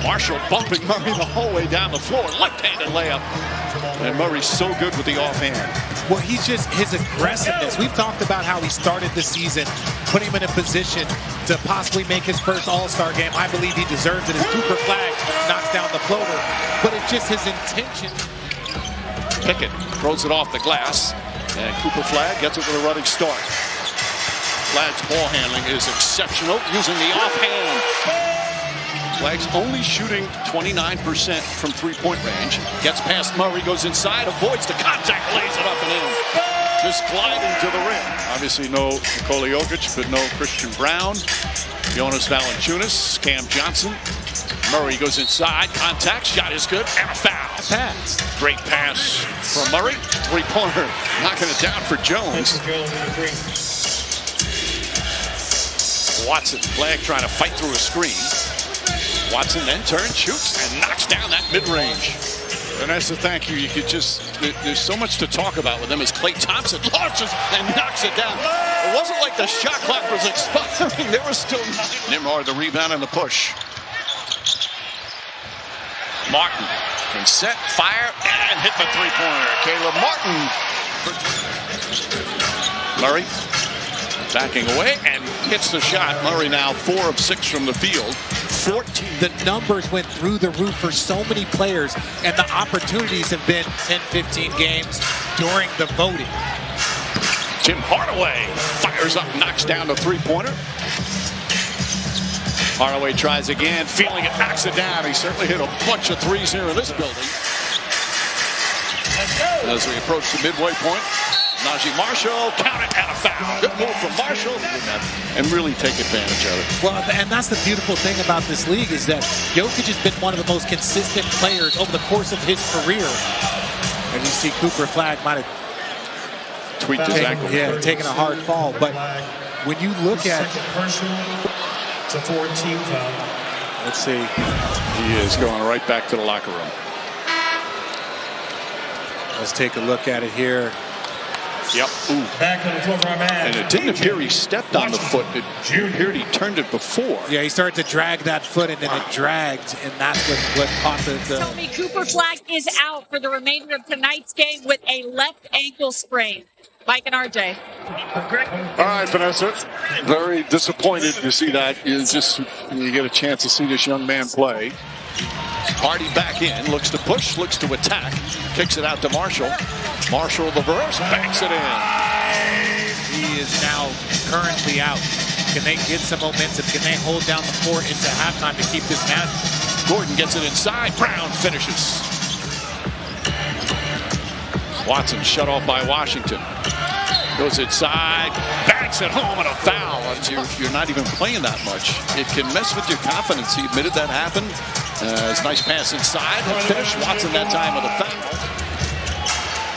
Marshall bumping Murray the whole way down the floor. Left-handed layup. And Murray's so good with the offhand. Well, he's just, his aggressiveness. We've talked about how he started the season, putting him in a position to possibly make his first All-Star game. I believe he deserves it as Cooper Flag knocks down the floater. But it's just his intention. Pickett throws it off the glass. And Cooper Flag gets it with a running start. Flag's ball handling is exceptional using the offhand. Flag's only shooting 29% from three-point range. Gets past Murray, goes inside, avoids the contact, lays it up and in. Just gliding to the rim. Obviously no Nikola Jokic, but no Christian Brown. Jonas Valanciunas, Cam Johnson. Murray goes inside, contact, shot is good, and a foul. Pass. Great pass from Murray. Three-pointer, knocking it down for Jones. Watson, Flag trying to fight through a screen. Watson then turns, shoots, and knocks down that mid-range. Vanessa, thank you. You could just, there's so much to talk about with them as Klay Thompson launches and knocks it down. It wasn't like the shot clock was expiring. There was still Nimrod, the rebound and the push. Martin can set, fire, and hit the three-pointer. Caleb Martin. Murray backing away and hits the shot. Murray now 4 of 6 from the field. 14. The numbers went through the roof for so many players, and the opportunities have been 10, 15 games during the voting. Tim Hardaway fires up, knocks down the three-pointer. Hardaway tries again, feeling it, knocks it down. He certainly hit a bunch of threes here in this building. As we approach the midway point, Najee Marshall, count it, and a foul. Good move from Marshall. And really take advantage of it. Well, and that's the beautiful thing about this league is that Jokic has been one of the most consistent players over the course of his career. And you see Cooper Flag might have tweaked his ankle. Yeah, taken a hard fall. But when you look at... It's a 14 foul. Let's see. He is going right back to the locker room. Let's take a look at it here. Yep. Ooh. Back on the floor for our man. And it didn't appear he stepped on the foot. It appeared he turned it before. Yeah, he started to drag that foot, and then it dragged, and that's what caught the... Tell me Cooper Flag is out for the remainder of tonight's game with a left ankle sprain. Mike and RJ. All right, Vanessa. Very disappointed to see that. You get a chance to see this young man play. Hardy back in, looks to push, looks to attack, kicks it out to Marshall. Marshall the verse, banks it in. He is now currently out. Can they get some momentum? Can they hold down the fort into halftime to keep this match? Gordon gets it inside. Brown finishes. Watson shut off by Washington. Goes inside, backs it home, and a foul. You're not even playing that much. It can mess with your confidence. He admitted that happened. His nice pass inside and finish. Watson that time with a foul.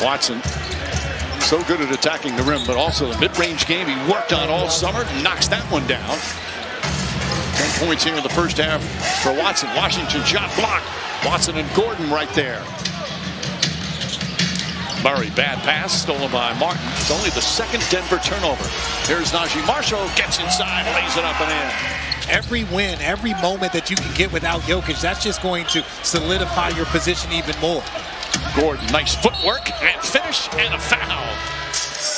Watson, so good at attacking the rim, but also the mid-range game he worked on all summer, knocks that one down. 10 points here in the first half for Watson. Washington shot blocked. Watson and Gordon right there. Murray, bad pass, stolen by Martin. It's only the second Denver turnover. Here's Najee Marshall, gets inside, lays it up and in. Every win, every moment that you can get without Jokic, that's just going to solidify your position even more. Gordon, nice footwork, and finish, and a foul.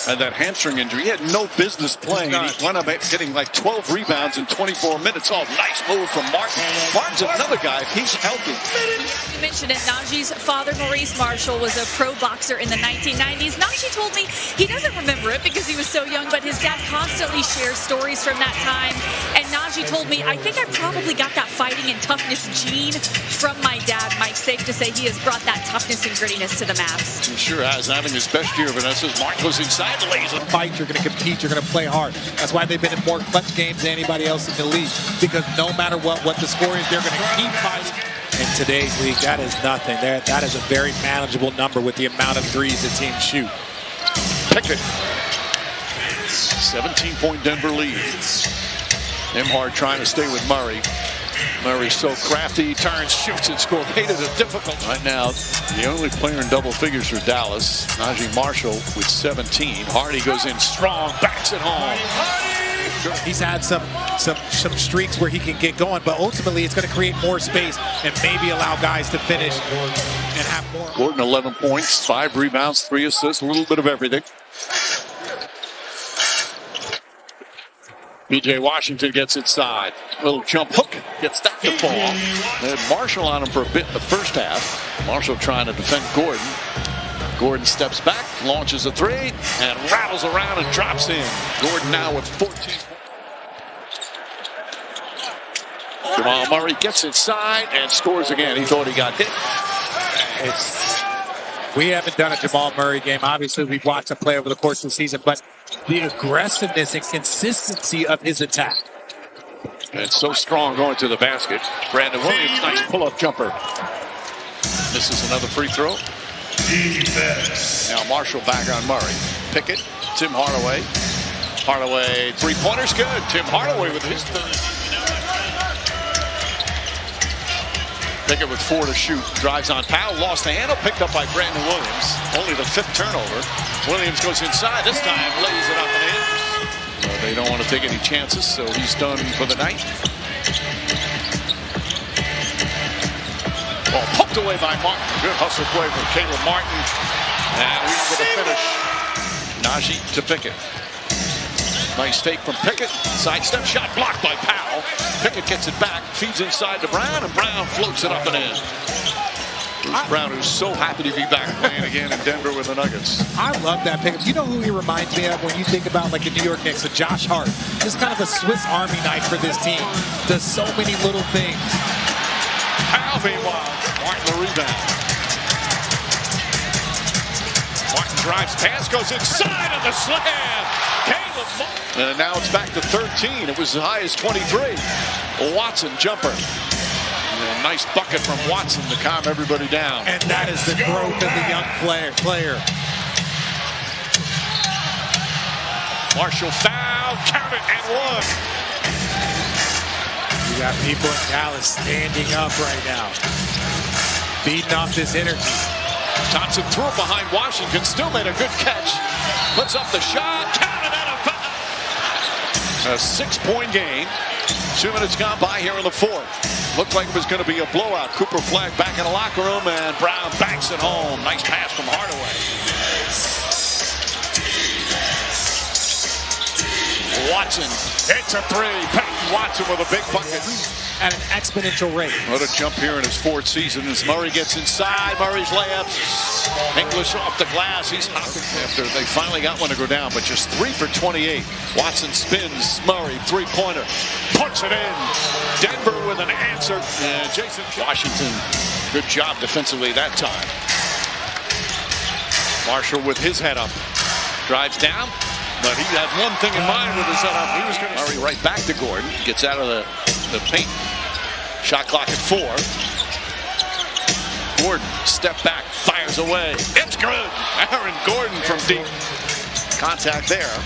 And that hamstring injury, he had no business playing. He wound up getting like 12 rebounds in 24 minutes. Oh, nice move from Martin. Martin's another guy, if he's healthy. You mentioned it, Najee's father, Maurice Marshall, was a pro boxer in the 1990s. Najee told me he doesn't remember it because he was so young, but his dad constantly shares stories from that time. And Najee told me, I think I probably got that fighting and toughness gene from my dad. Mike, safe to say he has brought that toughness and grittiness to the Mavs. He sure has, having his best year, Vanessa. Martin goes inside. Fight, you're going to compete, you're going to play hard. That's why they've been in more clutch games than anybody else in the league, because no matter what the score is, they're going to keep fighting. In today's league, that is nothing. That is a very manageable number with the amount of threes the team shoot. Pickett. 17-point Denver lead. Nimhard trying to stay with Murray. Murray's so crafty, turns, shoots, and scores. Made it a difficult. Right now, the only player in double figures for Dallas, Najee Marshall with 17. Hardy goes in strong, backs it home. He's had some streaks where he can get going, but ultimately it's going to create more space and maybe allow guys to finish and have more. Gordon 11 points, 5 rebounds, 3 assists, a little bit of everything. B.J. Washington gets inside. Little jump hook. Gets that to fall. They had Marshall on him for a bit in the first half. Marshall trying to defend Gordon. Gordon steps back, launches a 3, and rattles around and drops in. Gordon now with 14. Jamal Murray gets inside and scores again. He thought he got hit. We haven't done a Jamal Murray game. Obviously, we've watched him play over the course of the season, but the aggressiveness and consistency of his attack. And so strong going to the basket. Brandon Williams, nice pull-up jumper. This is another free throw. Now Marshall back on Murray. Pickett, Tim Hardaway. Hardaway, three-pointer's good. Tim Hardaway with his third. Pickett with 4 to shoot. Drives on Powell, lost the handle, picked up by Brandon Williams. Only the 5th turnover. Williams goes inside. This time lays it up and in. They don't want to take any chances, so he's done for the night. Ball poked away by Martin. Good hustle play from Caleb Martin. And leads with a finish. Najee to Pickett. Nice fake from Pickett. Sidestep shot blocked by Powell. Pickett gets it back, feeds inside to Brown, and Brown floats it up and in. Bruce Brown, who's so happy to be back playing again in Denver with the Nuggets. I love that Pickett. You know who he reminds me of when you think about like a New York Knicks, a Josh Hart. Just kind of a Swiss Army knife for this team. Does so many little things. Powell, meanwhile, Martin the rebound. Martin drives past, goes inside of the slam. Caleb Martin. And now it's back to 13. It was as high as 23. Watson jumper. And a nice bucket from Watson to calm everybody down. And that is the growth of the young player. Marshall foul, count it, and 1. You got people in Dallas standing up right now, feeding off this energy. Thompson threw it behind Washington, still made a good catch. Puts up the shot, counted out of foul. A 6-point game. 2 minutes gone by here in the 4th. Looked like it was going to be a blowout. Cooper Flag back in the locker room, and Brown banks it home. Nice pass from Hardaway. Watson hits a 3. Peyton Watson with a big bucket. At an exponential rate. What a jump here in his 4th season as Murray gets inside. Murray's layups. English off the glass. He's hopping after they finally got one to go down, but just 3 for 28. Watson spins. Murray, 3-pointer. Puts it in. Denver with an answer. And Jason Washington, good job defensively that time. Marshall with his head up. Drives down. But he had one thing in mind with his setup. He was going to Murray right back to Gordon. Gets out of the paint. Shot clock at 4. Gordon, step back, fires away. It's good. Aaron Gordon from deep. Contact there.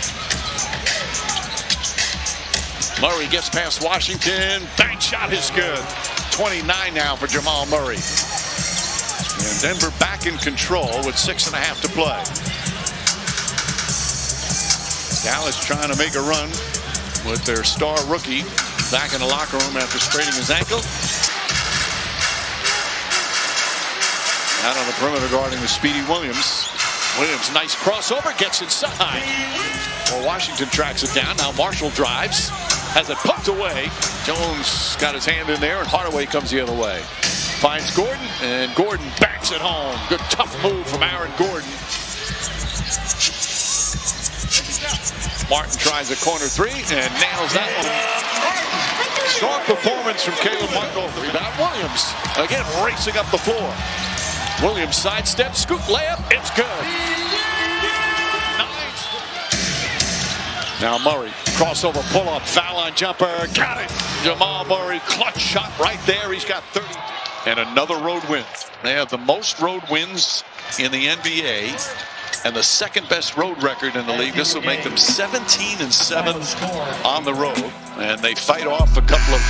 Murray gets past Washington. Bank shot is good. 29 now for Jamal Murray. And Denver back in control with 6.5 to play. Dallas trying to make a run with their star rookie back in the locker room after straining his ankle. Out on the perimeter guarding the speedy Williams. Williams, nice crossover, gets inside. Well, Washington tracks it down. Now Marshall drives, has it poked away. Jones got his hand in there, and Hardaway comes the other way. Finds Gordon, and Gordon backs it home. Good tough move from Aaron Gordon. Martin tries a corner 3 and nails that one. Strong performance from Caleb Martin off the rebound. Williams again racing up the floor. Williams sidestep, scoop layup, it's good. Nice. Now Murray, crossover pull-up, foul line jumper, got it. Jamal Murray, clutch shot right there. He's got 30. And another road win. They have the most road wins in the NBA. And the 2nd best road record in the league. This will make them 17-7 on the road. And they fight off a couple of